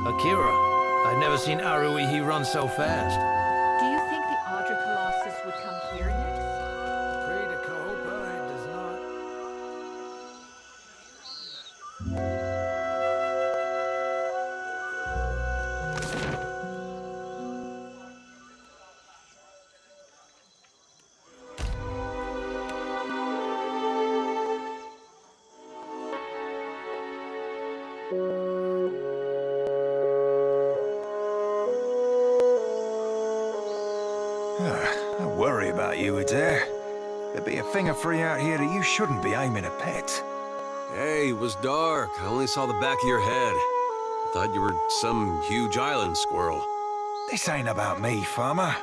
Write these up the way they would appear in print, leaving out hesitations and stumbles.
Akira. I've never seen Aruihi run so fast. Do you think the Audra Colossus would come here next? Pray to Cahopa, it does not. I worry about you, Adair. There'd be a thing of free out here that you shouldn't be aiming at pets. Hey, it was dark. I only saw the back of your head. I thought you were some huge island squirrel. This ain't about me, farmer.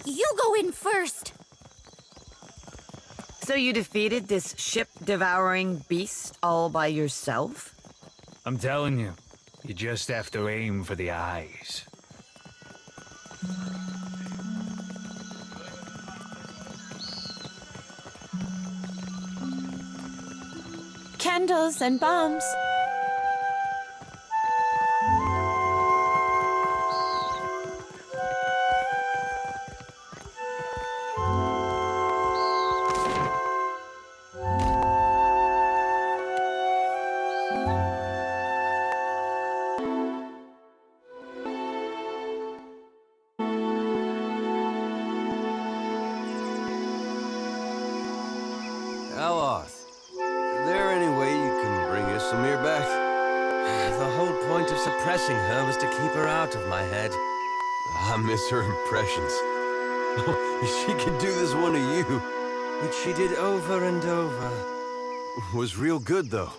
You go in first! So you defeated this ship-devouring beast all by yourself? I'm telling you, you just have to aim for the eyes. Candles and bombs. Aloth, is there any way you can bring Issamir back? The whole point of suppressing her was to keep her out of my head. I miss her impressions. Oh, she could do this one of you, which she did over and over. Was real good, though.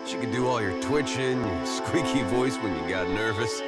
She could do all your twitching, your squeaky voice when you got nervous.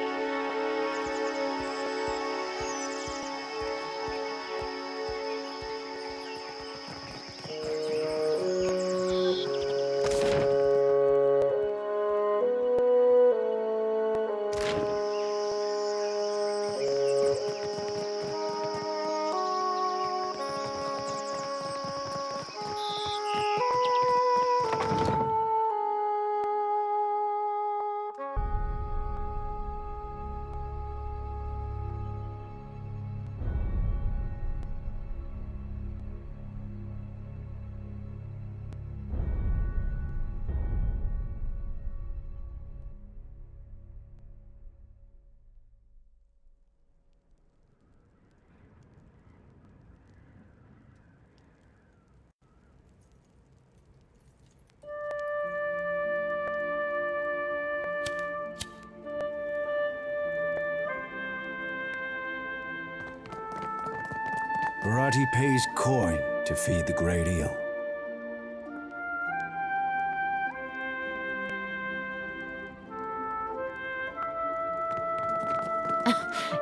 Barati pays coin to feed the great eel.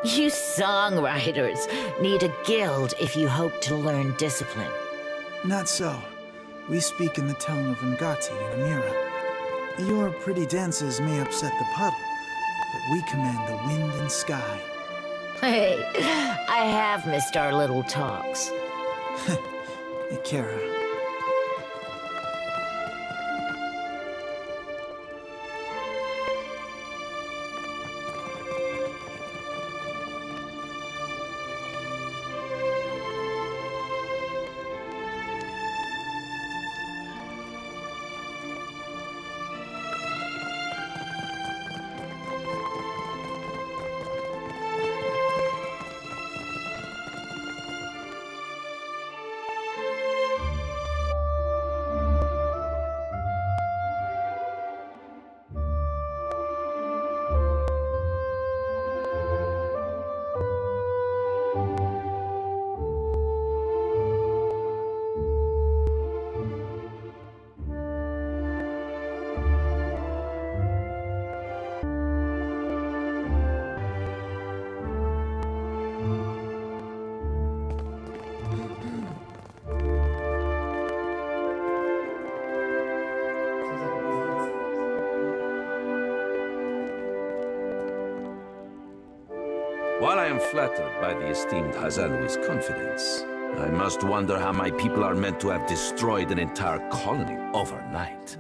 You songwriters need a guild if you hope to learn discipline. Not so. We speak in the tongue of Ngati and Amira. Your pretty dances may upset the puddle, but we command the wind and sky. Hey, I have missed our little talks. Akira. While I am flattered by the esteemed Hazanui's confidence, I must wonder how my people are meant to have destroyed an entire colony overnight.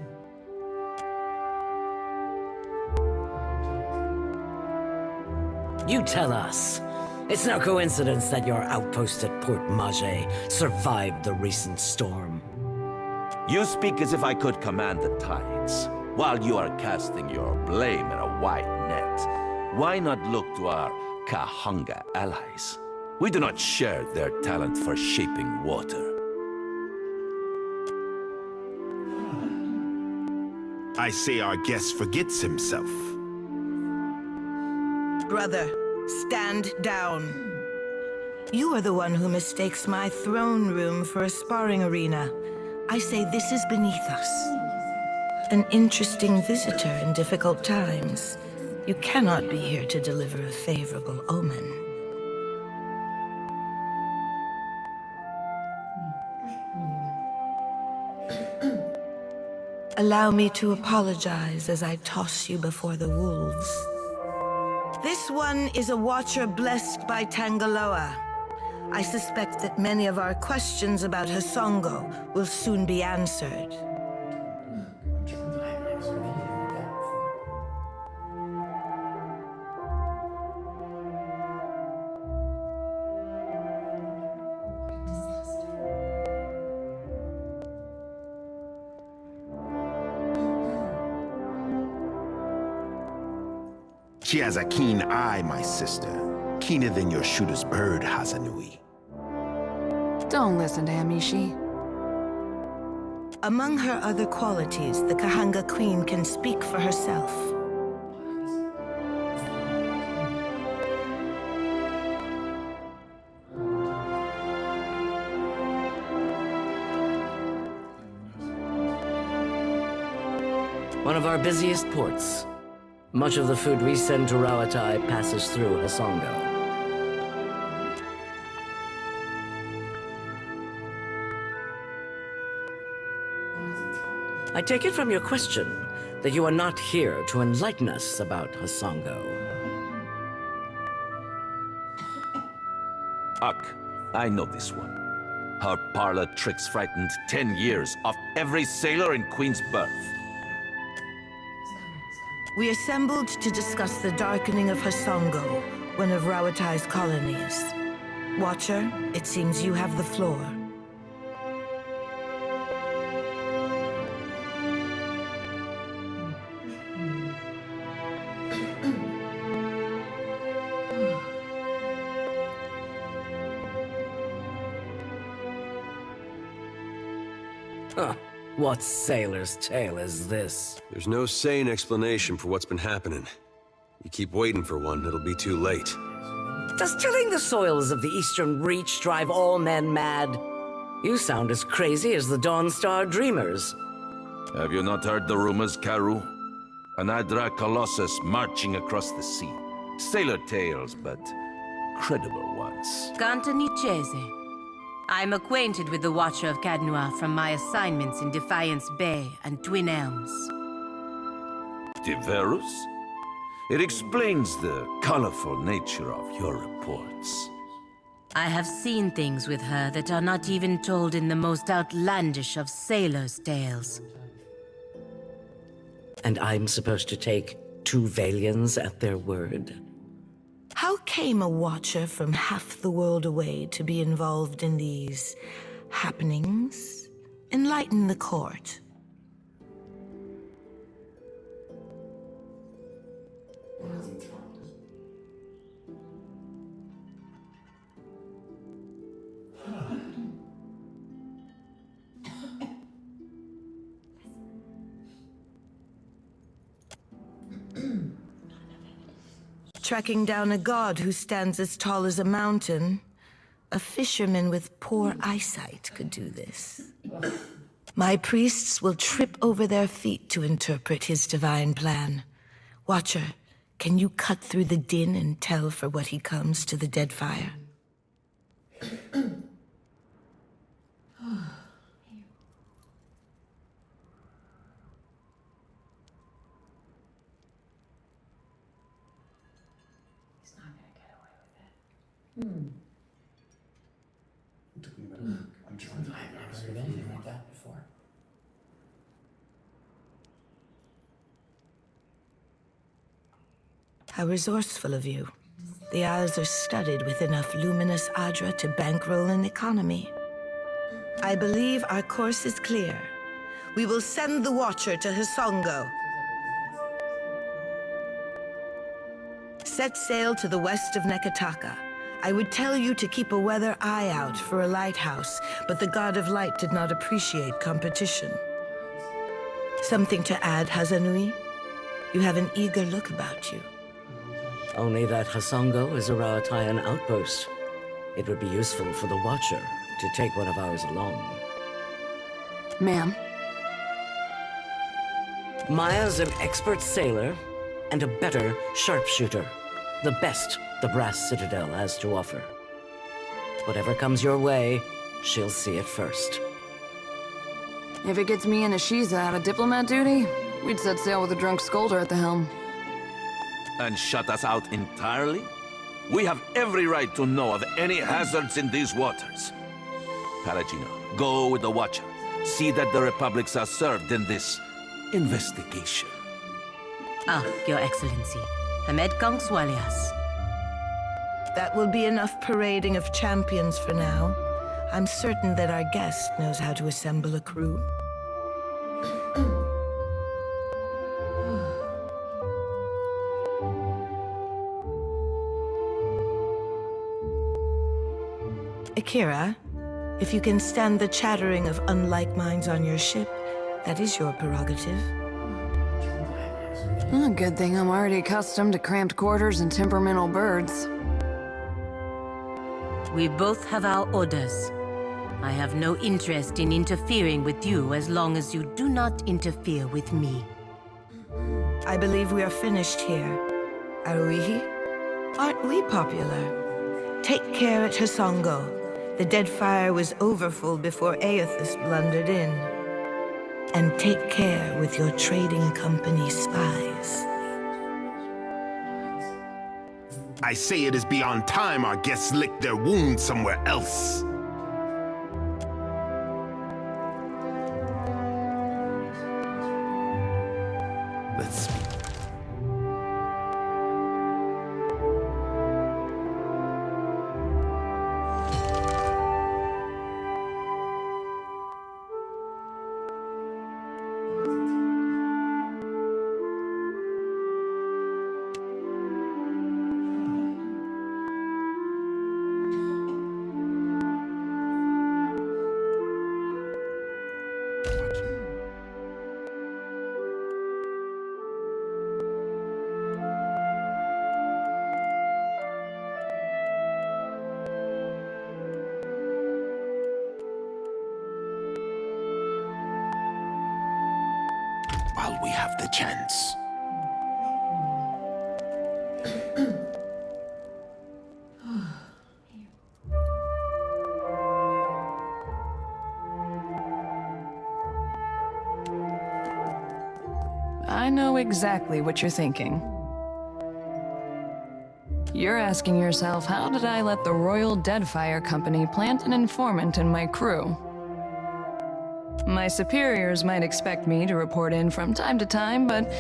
You tell us. It's no coincidence that your outpost at Port Mage survived the recent storm. You speak as if I could command the tides, while you are casting your blame in a wide net. Why not look to our Kahanga allies? We do not share their talent for shaping water. I say our guest forgets himself. Brother, stand down. You are the one who mistakes my throne room for a sparring arena. I say this is beneath us. An interesting visitor in difficult times. You cannot be here to deliver a favorable omen. Allow me to apologize as I toss you before the wolves. This one is a watcher blessed by Tangaloa. I suspect that many of our questions about Hasongo will soon be answered. She has a keen eye, my sister. Keener than your shooter's bird, Hazanui. Don't listen to him, Ishi. Among her other qualities, the Kahanga Queen can speak for herself. One of our busiest ports. Much of the food we send to Rawatai passes through Hasongo. I take it from your question that you are not here to enlighten us about Hasongo. Uck, I know this one. Her parlor tricks frightened 10 years of every sailor in Queen's Berth. We assembled to discuss the darkening of Hasongo, one of Rawatai's colonies. Watcher, it seems you have the floor. Huh. What sailor's tale is this? There's no sane explanation for what's been happening. You keep waiting for one, it'll be too late. Does tilling the soils of the Eastern Reach drive all men mad? You sound as crazy as the Dawn Star Dreamers. Have you not heard the rumors, Karu? An Adra Colossus marching across the sea. Sailor tales, but credible ones. Ganta Nichese. I'm acquainted with the Watcher of Cadnua from my assignments in Defiance Bay and Twin Elms. Diverus? It explains the colorful nature of your reports. I have seen things with her that are not even told in the most outlandish of sailors' tales. And I'm supposed to take two Valians at their word? How came a watcher from half the world away to be involved in these happenings? Enlighten the court. Tracking down a god who stands as tall as a mountain. A fisherman with poor eyesight could do this. My priests will trip over their feet to interpret his divine plan. Watcher, can you cut through the din and tell for what he comes to the Deadfire? How resourceful of you. The Isles are studded with enough luminous Adra to bankroll an economy. I believe our course is clear. We will send the Watcher to Hisongo. Set sail to the west of Nekataka. I would tell you to keep a weather eye out for a lighthouse, but the God of Light did not appreciate competition. Something to add, Hazanui? You have an eager look about you. Only that Hasongo is a Ra'atayan outpost. It would be useful for the Watcher to take one of ours along. Ma'am? Maya's an expert sailor and a better sharpshooter. The best the Brass Citadel has to offer. Whatever comes your way, she'll see it first. If it gets me and Ashiza out of diplomat duty, we'd set sail with a drunk scolder at the helm. And shut us out entirely? We have every right to know of any hazards in these waters. Palagino, go with the Watcher. See that the Republics are served in this investigation. Ah, Your Excellency. Hamed Kong Swalias. That will be enough parading of champions for now. I'm certain that our guest knows how to assemble a crew. Akira, if you can stand the chattering of unlike minds on your ship, that is your prerogative. Good thing I'm already accustomed to cramped quarters and temperamental birds. We both have our orders. I have no interest in interfering with you as long as you do not interfere with me. I believe we are finished here. Aruihi? Aren't we popular? Take care at Hisongo. The Deadfire was overfull before Aethys blundered in. And take care with your trading company spies. I say it is beyond time our guests lick their wounds somewhere else. Let's speak. While we have the chance. I know exactly what you're thinking. You're asking yourself, how did I let the Royal Deadfire Company plant an informant in my crew? My superiors might expect me to report in from time to time, but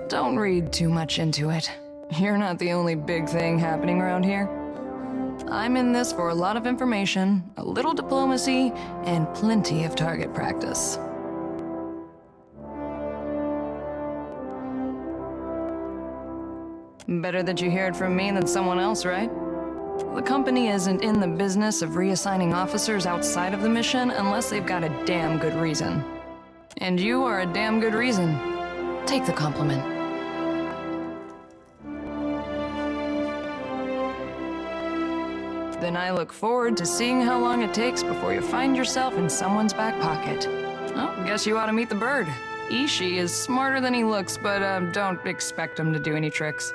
don't read too much into it. You're not the only big thing happening around here. I'm in this for a lot of information, a little diplomacy, and plenty of target practice. Better that you hear it from me than someone else, right? The company isn't in the business of reassigning officers outside of the mission unless they've got a damn good reason. And you are a damn good reason. Take the compliment. Then I look forward to seeing how long it takes before you find yourself in someone's back pocket. Oh, guess you ought to meet the bird. Ishi is smarter than he looks, but don't expect him to do any tricks.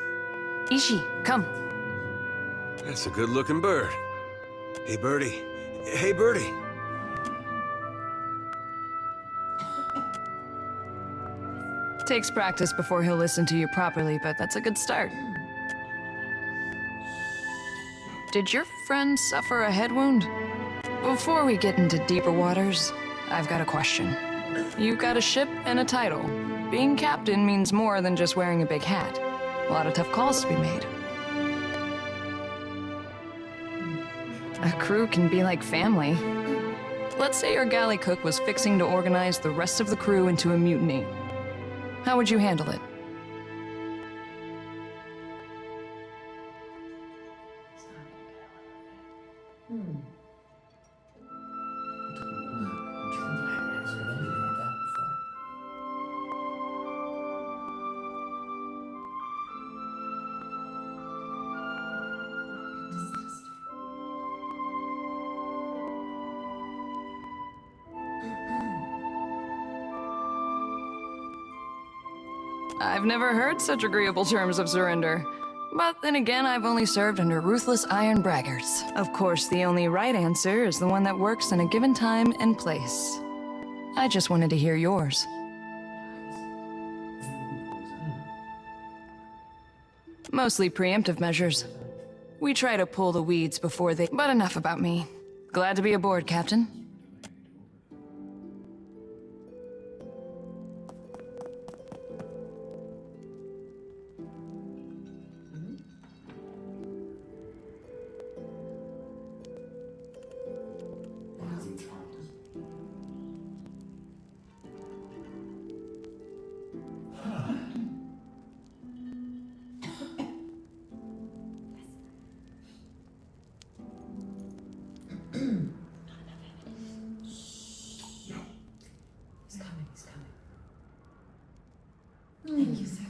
Ishi, come. That's a good-looking bird. Hey, Birdie. Hey, Birdie. Takes practice before he'll listen to you properly, but that's a good start. Did your friend suffer a head wound? Before we get into deeper waters, I've got a question. You've got a ship and a title. Being captain means more than just wearing a big hat. A lot of tough calls to be made. A crew can be like family. Let's say your galley cook was fixing to organize the rest of the crew into a mutiny. How would you handle it? I've never heard such agreeable terms of surrender. But then again, I've only served under ruthless iron braggarts. Of course, the only right answer is the one that works in a given time and place. I just wanted to hear yours. Mostly preemptive measures. We try to pull the weeds before they... But enough about me. Glad to be aboard, Captain. Thank you, sir.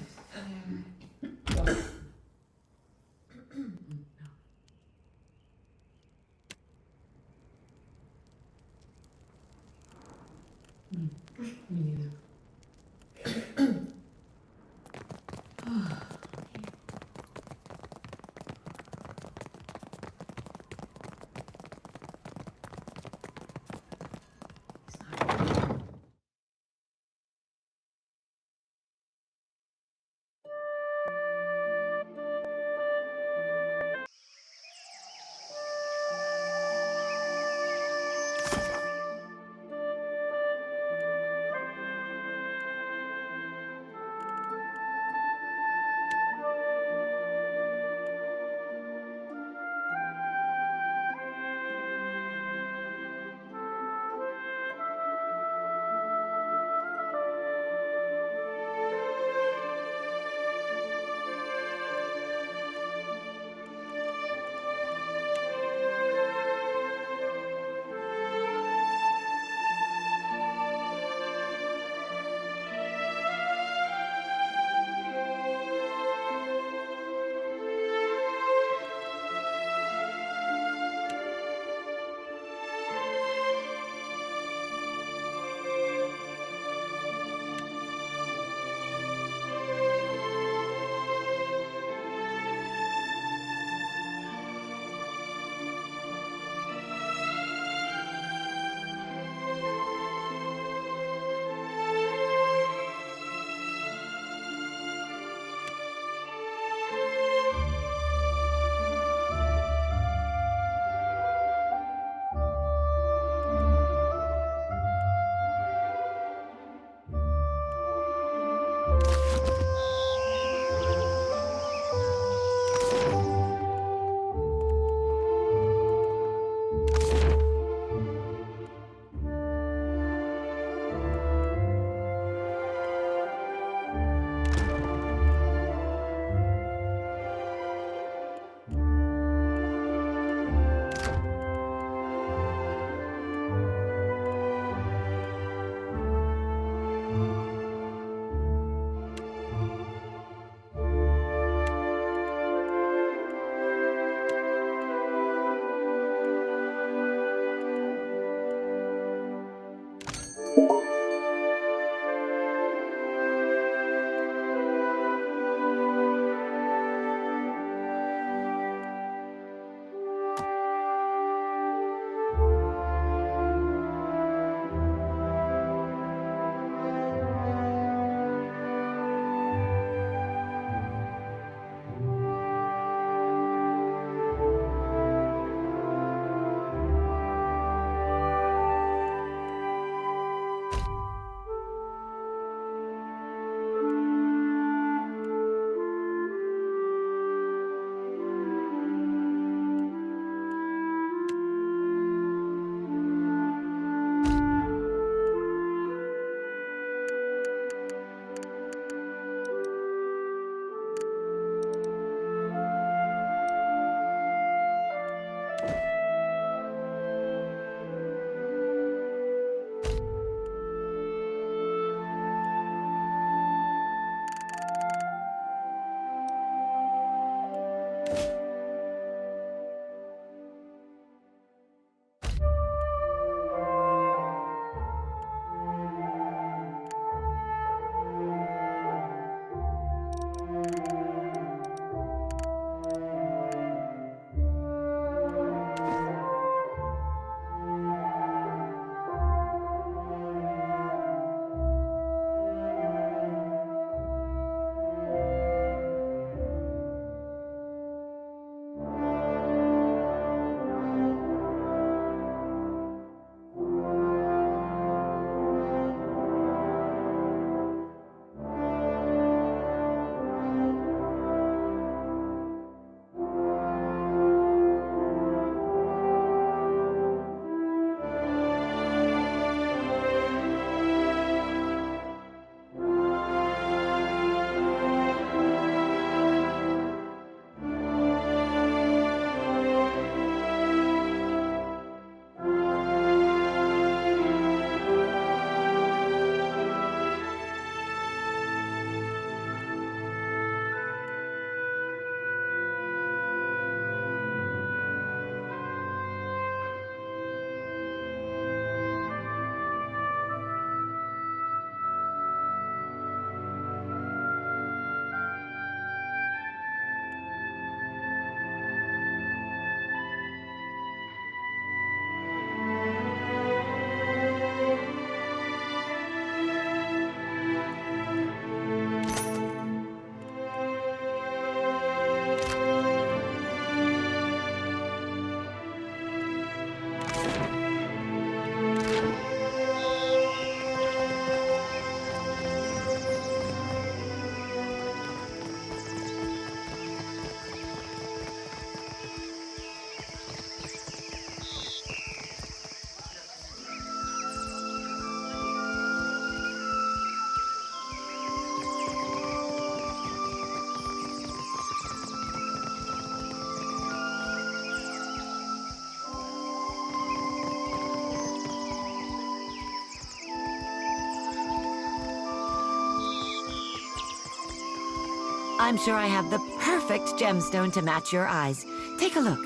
I'm sure I have the perfect gemstone to match your eyes. Take a look.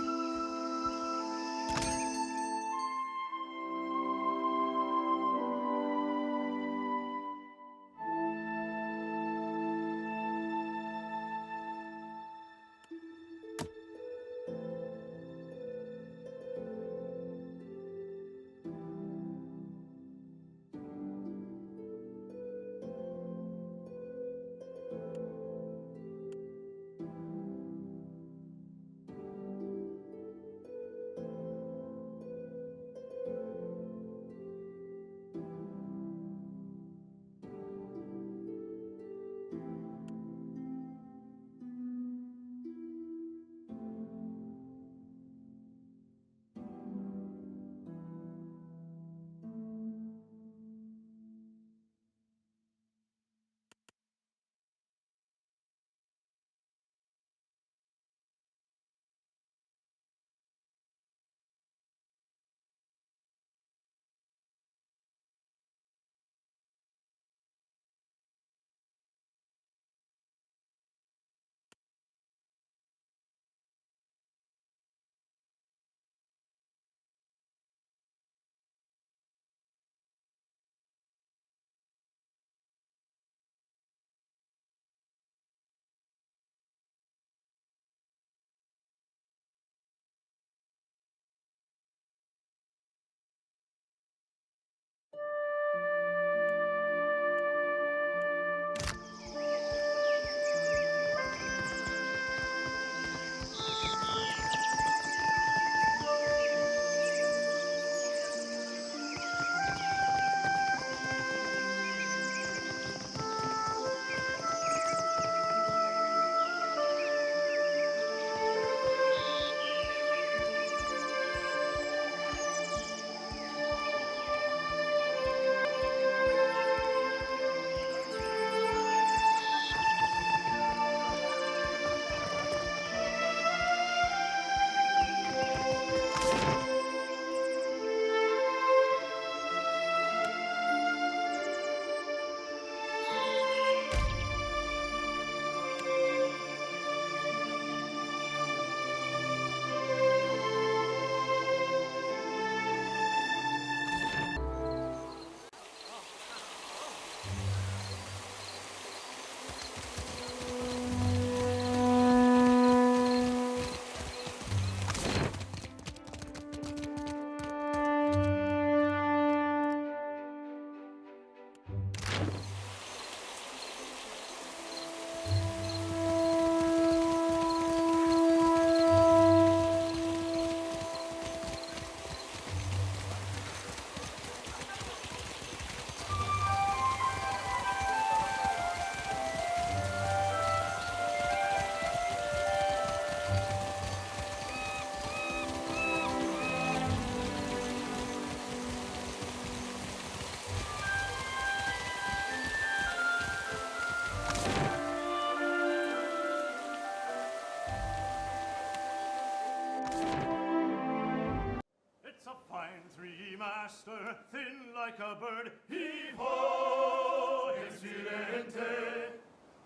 Master, thin like a bird, heave-ho, incidente.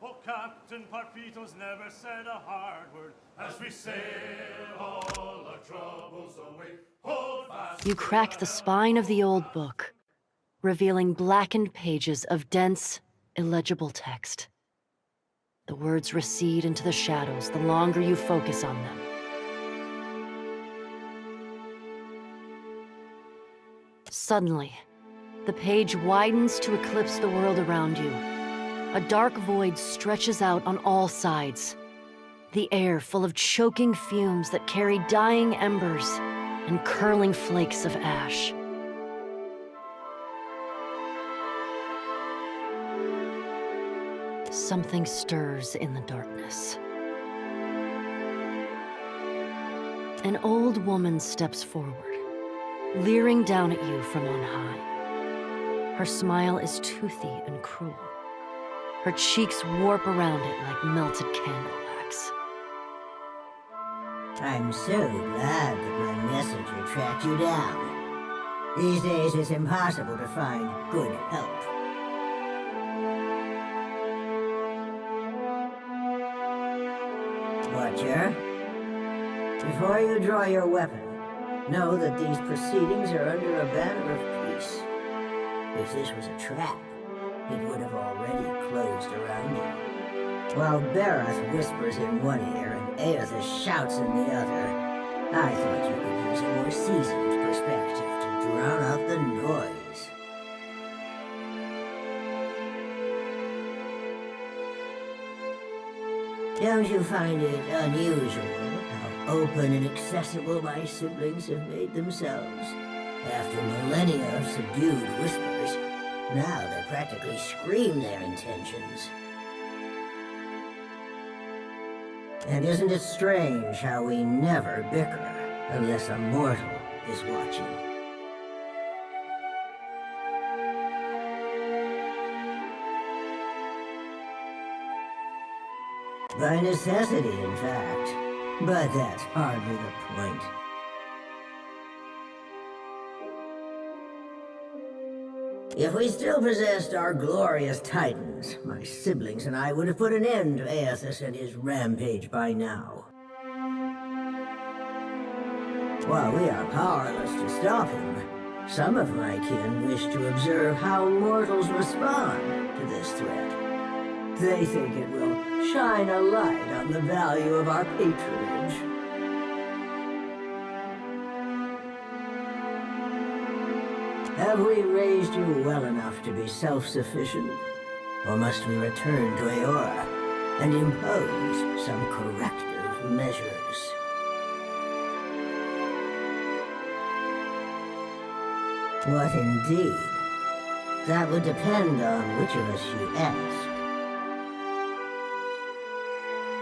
Oh, Captain Parfitos never said a hard word as we sail all our troubles away. Hold fast. You crack the spine of the old book, revealing blackened pages of dense, illegible text. The words recede into the shadows the longer you focus on them. Suddenly, the page widens to eclipse the world around you. A dark void stretches out on all sides, the air full of choking fumes that carry dying embers and curling flakes of ash. Something stirs in the darkness. An old woman steps forward, leering down at you from on high. Her smile is toothy and cruel. Her cheeks warp around it like melted candle wax. I'm so glad that my messenger tracked you down. These days it's impossible to find good help. Watcher. Before you draw your weapon, know that these proceedings are under a banner of peace. If this was a trap, it would have already closed around you. While Barath whispers in one ear and Aethys shouts in the other, I thought you could use a more seasoned perspective to drown out the noise. Don't you find it unusual how open and accessible my siblings have made themselves? After millennia of subdued whispers, now they practically scream their intentions. And isn't it strange how we never bicker unless a mortal is watching? By necessity, in fact. But that's hardly the point. If we still possessed our glorious titans, my siblings and I would have put an end to Aethys and his rampage by now. While we are powerless to stop him, some of my kin wish to observe how mortals respond to this threat. They think it will shine a light on the value of our patronage. Have we raised you well enough to be self-sufficient? Or must we return to Eora and impose some corrective measures? What indeed? That would depend on which of us you ask.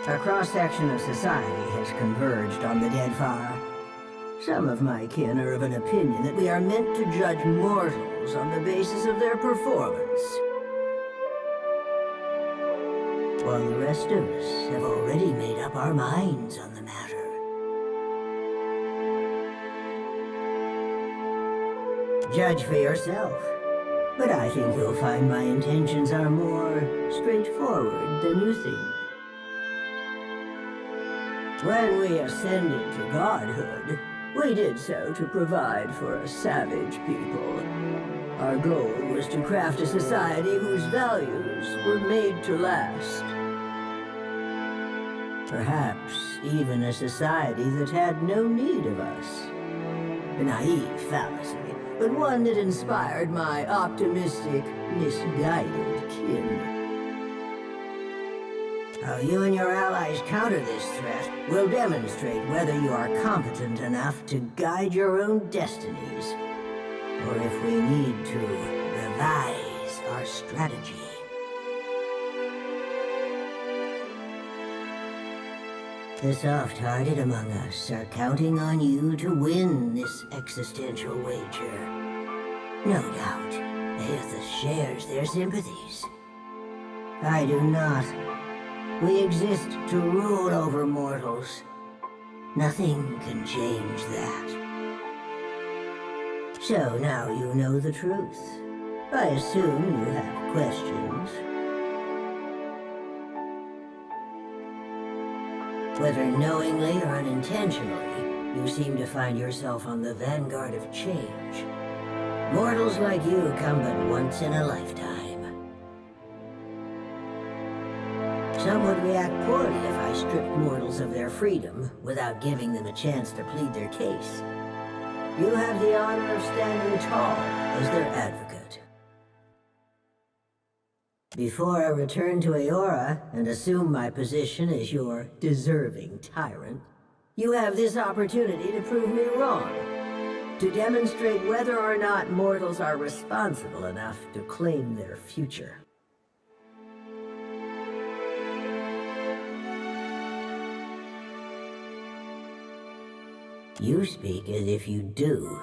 A cross-section of society has converged on the Deadfire. Some of my kin are of an opinion that we are meant to judge mortals on the basis of their performance, while the rest of us have already made up our minds on the matter. Judge for yourself, but I think you'll find my intentions are more straightforward than you think. When we ascended to godhood, we did so to provide for a savage people. Our goal was to craft a society whose values were made to last. Perhaps even a society that had no need of us. A naive fallacy, but one that inspired my optimistic, misguided kin. How you and your allies counter this threat will demonstrate whether you are competent enough to guide your own destinies, or if we need to revise our strategy. The soft-hearted among us are counting on you to win this existential wager. No doubt, Aethys shares their sympathies. I do not. We exist to rule over mortals. Nothing can change that. So now you know the truth. I assume you have questions. Whether knowingly or unintentionally, you seem to find yourself on the vanguard of change. Mortals like you come but once in a lifetime. Some would react poorly if I stripped mortals of their freedom without giving them a chance to plead their case. You have the honor of standing tall as their advocate. Before I return to Eora and assume my position as your deserving tyrant, you have this opportunity to prove me wrong. To demonstrate whether or not mortals are responsible enough to claim their future. You speak as if you do.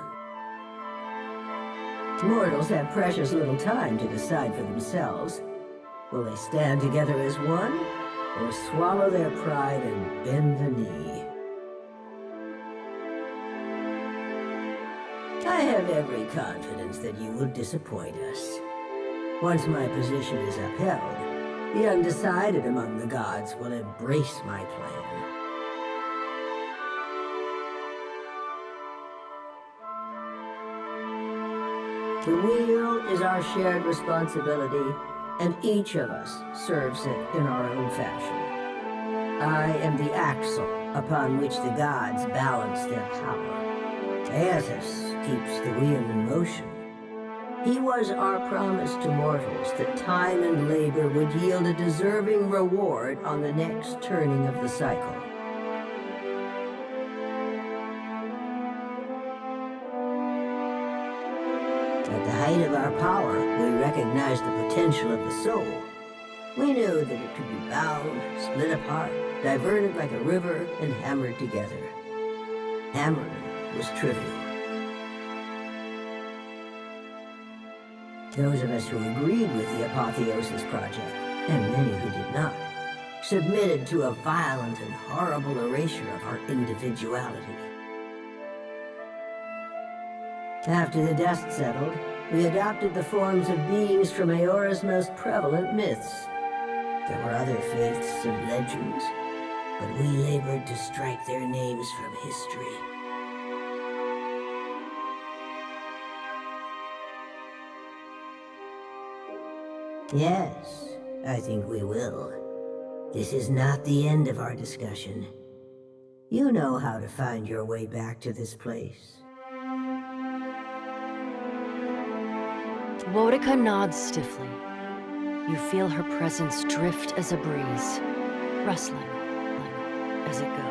Mortals have precious little time to decide for themselves. Will they stand together as one, or swallow their pride and bend the knee? I have every confidence that you will disappoint us. Once my position is upheld, the undecided among the gods will embrace my plan. The wheel is our shared responsibility, and each of us serves it in our own fashion. I am the axle upon which the gods balance their power. Aethys keeps the wheel in motion. He was our promise to mortals that time and labor would yield a deserving reward on the next turning of the cycle. At the height of our power, we recognized the potential of the soul. We knew that it could be bound, split apart, diverted like a river, and hammered together. Hammering was trivial. Those of us who agreed with the Apotheosis Project, and many who did not, submitted to a violent and horrible erasure of our individuality. After the dust settled, we adopted the forms of beings from Eora's most prevalent myths. There were other faiths and legends, but we labored to strike their names from history. Yes, I think we will. This is not the end of our discussion. You know how to find your way back to this place. Boudica nods stiffly. You feel her presence drift as a breeze, rustling as it goes.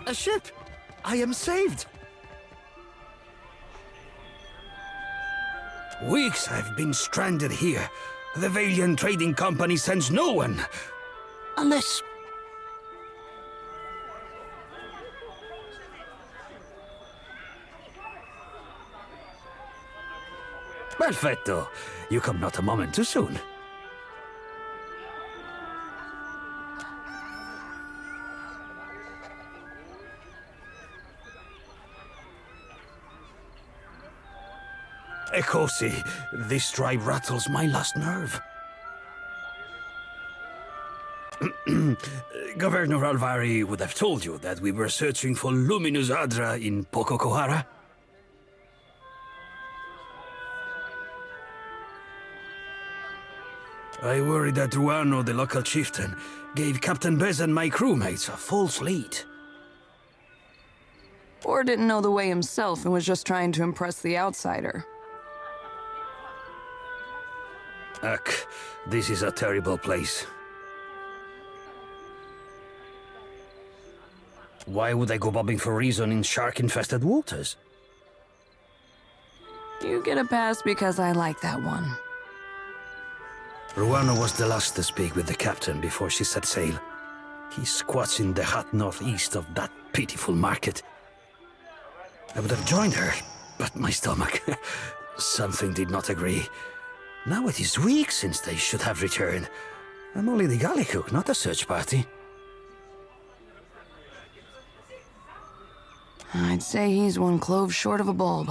A ship! I am saved! Weeks I've been stranded here. The Valiant Trading Company sends no one. Unless... Perfetto. You come not a moment too soon. Ekosi, this tribe rattles my last nerve. Governor Alvari would have told you that we were searching for Luminous Adra in Pococohara. I worry that Ruano, the local chieftain, gave Captain Bez and my crewmates a false lead. Or didn't know the way himself and was just trying to impress the outsider. Ugh, this is a terrible place. Why would I go bobbing for reason in shark-infested waters? You get a pass because I like that one. Ruano was the last to speak with the captain before she set sail. He squats in the hot northeast of that pitiful market. I would have joined her, but my stomach... something did not agree. Now it is weeks since they should have returned. I'm only the galley cook, not a search party. I'd say he's one clove short of a bulb.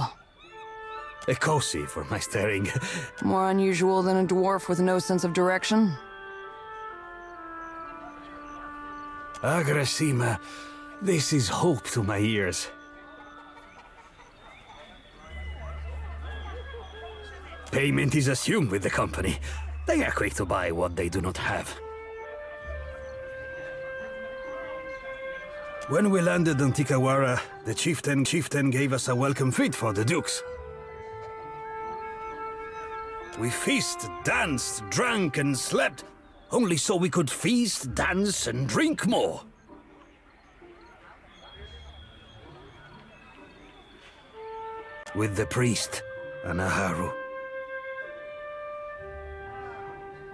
Ekosi for my staring. More unusual than a dwarf with no sense of direction? Agressima, this is hope to my ears. Payment is assumed with the company. They are quick to buy what they do not have. When we landed on Tikawara, the chieftain gave us a welcome feast for the dukes. We feasted, danced, drank, and slept, only so we could feast, dance, and drink more. With the priest, Anaharu.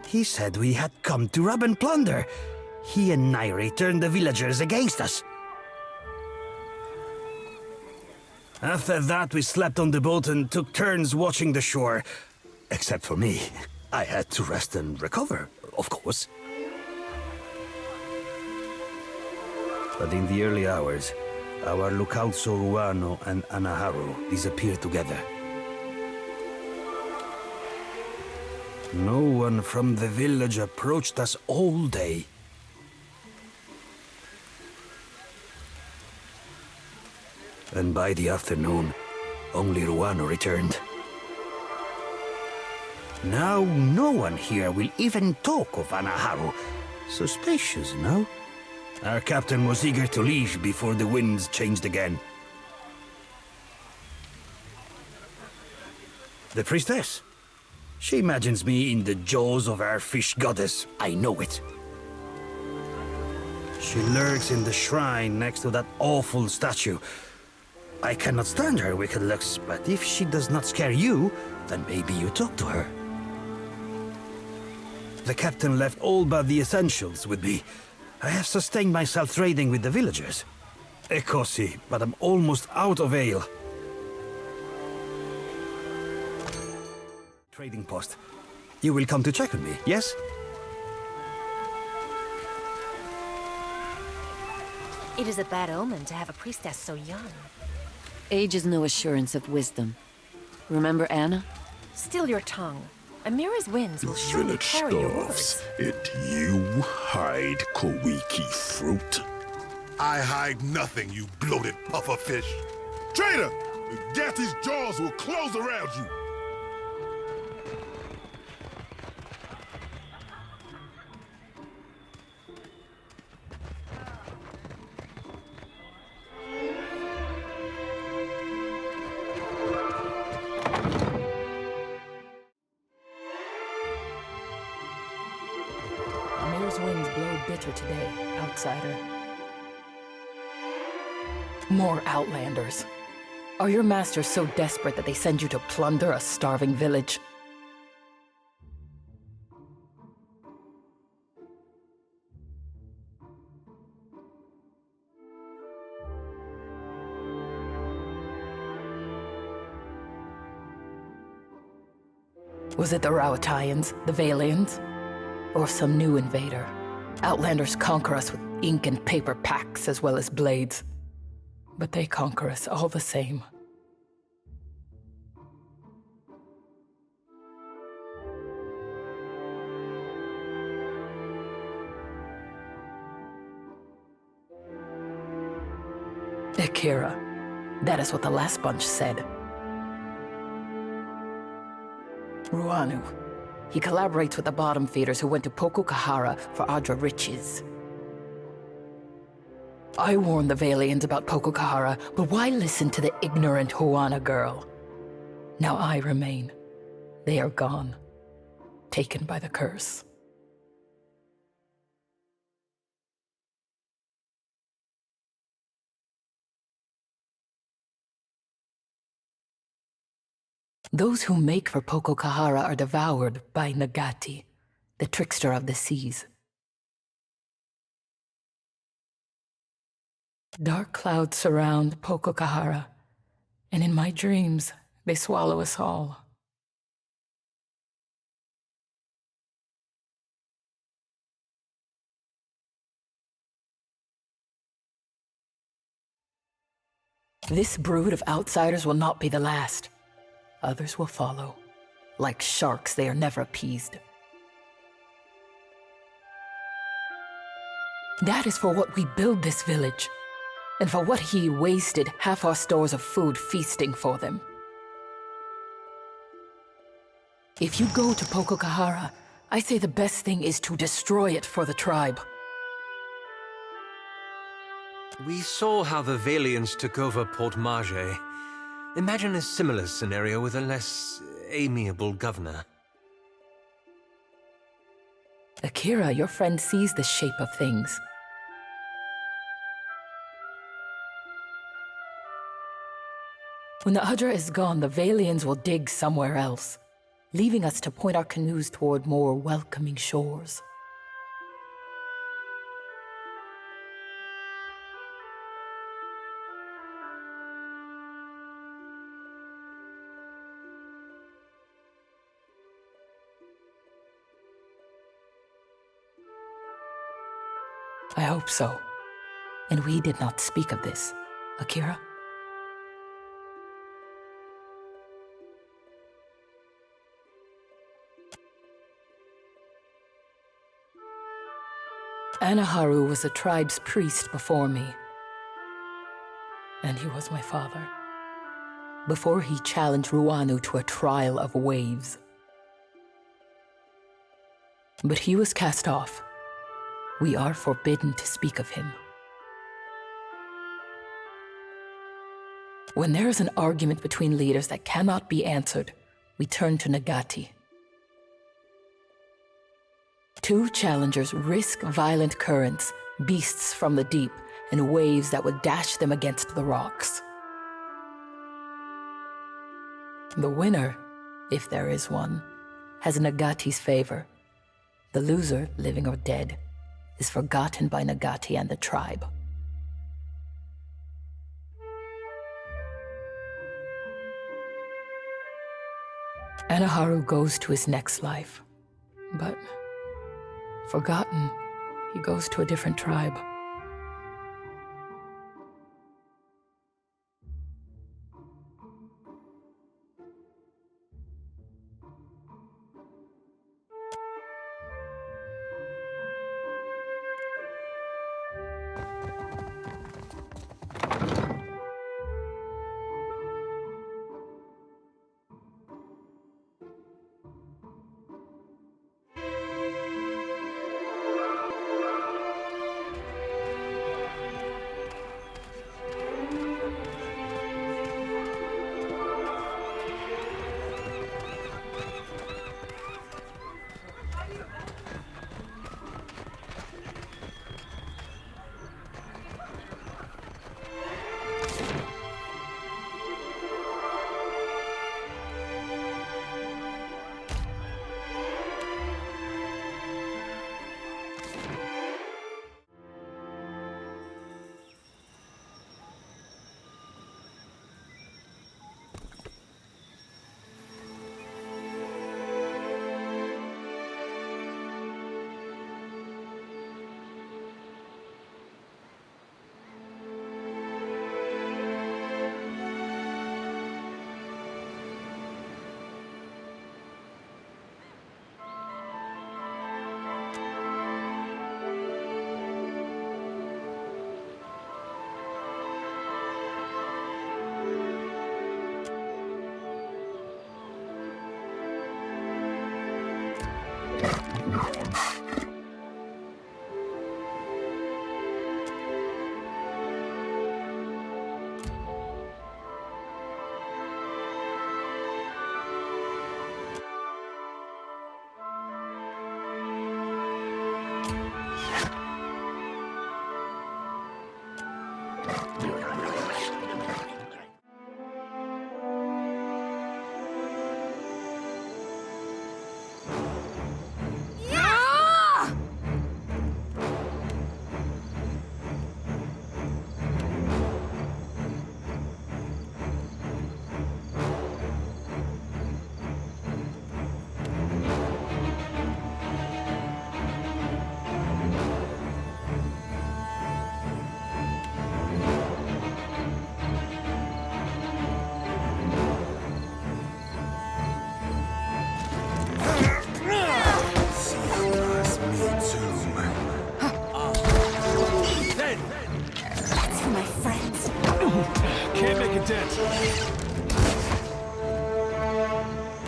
He said we had come to rob and plunder. He and Nairi turned the villagers against us. After that, we slept on the boat and took turns watching the shore. Except for me. I had to rest and recover, of course. But in the early hours, our lookouts Ruano and Anaharu disappeared together. No one from the village approached us all day. And by the afternoon, only Ruano returned. Now no one here will even talk of Anaharu. Suspicious, no? Our captain was eager to leave before the winds changed again. The priestess? She imagines me in the jaws of our fish goddess. I know it. She lurks in the shrine next to that awful statue. I cannot stand her wicked looks, but if she does not scare you, then maybe you talk to her. The captain left all but the essentials with me. I have sustained myself trading with the villagers. Ekosi, but I'm almost out of ale. Trading post. You will come to check on me, yes? It is a bad omen to have a priestess so young. Age is no assurance of wisdom. Remember Anna? Still your tongue. Amira's winds will surely carry your words. It you hide Kowiki fruit? I hide nothing, you bloated pufferfish. Traitor! Gatti's jaws will close around you. Amir's winds blow bitter today, outsider. More outlanders. Are your masters so desperate that they send you to plunder a starving village? Was it the Rauataians, the Valians, or some new invader? Outlanders conquer us with ink and paper packs as well as blades. But they conquer us all the same. Akira. That is what the last bunch said. Ruanu. He collaborates with the bottom feeders who went to Pokokahara for Adra riches. I warned the Valians about Pokokahara, but why listen to the ignorant Huana girl? Now I remain. They are gone. Taken by the curse. Those who make for Pokokahara are devoured by Nagati, the trickster of the seas. Dark clouds surround Pokokahara, and in my dreams, they swallow us all. This brood of outsiders will not be the last. Others will follow. Like sharks, they are never appeased. That is for what we build this village. And for what he wasted half our stores of food feasting for them. If you go to Pokokahara, I say the best thing is to destroy it for the tribe. We saw how the Valians took over Port Marge. Imagine a similar scenario with a less amiable governor. Akira, your friend sees the shape of things. When the Hydra is gone, the Valians will dig somewhere else, leaving us to point our canoes toward more welcoming shores. I hope so. And we did not speak of this, Akira? Anaharu was the tribe's priest before me. And he was my father. Before he challenged Ruanu to a trial of waves. But he was cast off. We are forbidden to speak of him. When there is an argument between leaders that cannot be answered, we turn to Nagati. Two challengers risk violent currents, beasts from the deep, and waves that would dash them against the rocks. The winner, if there is one, has Nagati's favor. The loser, living or dead, is forgotten by Nagati and the tribe. Anaharu goes to his next life, but forgotten, he goes to a different tribe.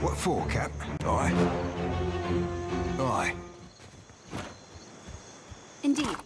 What for, Cap? Aye. Aye. Indeed.